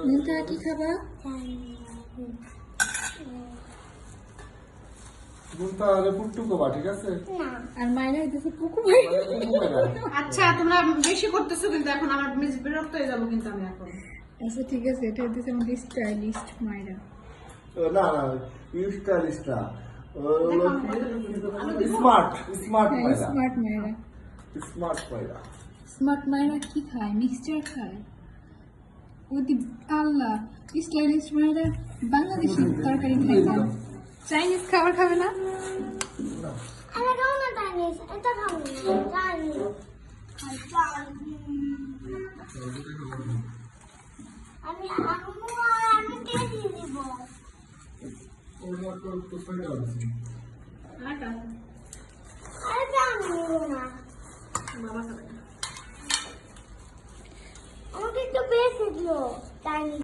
নুনটা কি খাবা? ঠিক আছে। আর মাইরা হইতেছে পুকু। আচ্ছা তোমরা বেশি করতেছো কিন্তু এখন আমার বিরক্ত হয়ে যাবো কিন্তু আমি এখন। আচ্ছা ঠিক আছে, এটা হইতেছে আমাদের স্টাইলিস্ট মাইরা। না না স্টাইলিশ না, স্মার্ট স্মার্ট হ্যাঁ, পায়রা, স্মার্ট মাইরা। স্মার্ট পায়রা। স্মার্ট মাইরা কি খায়? মিক্সচার খায়। ওদি আল্লাহ, স্টাইলিশ মাইরা বাংলাদেশি তরকারি খায় না, চাইনিজ খাবার খাবে না। আমি খাবো না চাইনিজ, এটা খাবো না চাইনিজ। আমি আম্মু আর আমি টেনে দিব। আরে আমি নিব না, বাবা খাবে না। আমাকে একটু বেশি দিও চাইনিজ।